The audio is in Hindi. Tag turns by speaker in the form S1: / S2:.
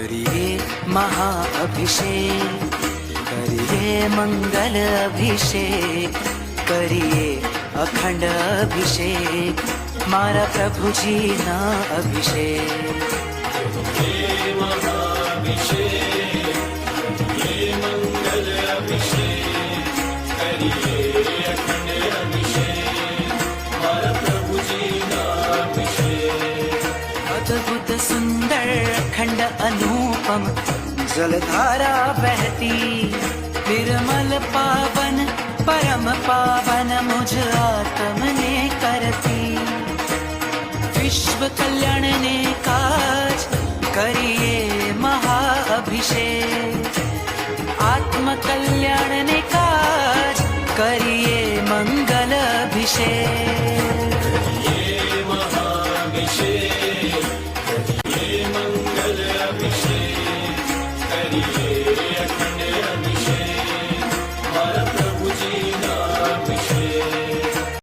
S1: करिए महाअभिषेक, करिए मंगल अभिषेक, करिए अखंड अभिषेक, मारा प्रभुजी ना अभिषेक।
S2: करिए महाअभिषेक, करिए मंगल अभिषेक, करिए अखंड अभिषेक, मारा प्रभुजी ना अभिषेक।
S1: अद्भुत सुंदर अखंड अनुपम जलधारा बहती, निर्मल पावन परम पावन मुझ आत्म ने करती। विश्व कल्याण ने काज करिए महाअभिषेक, आत्म कल्याण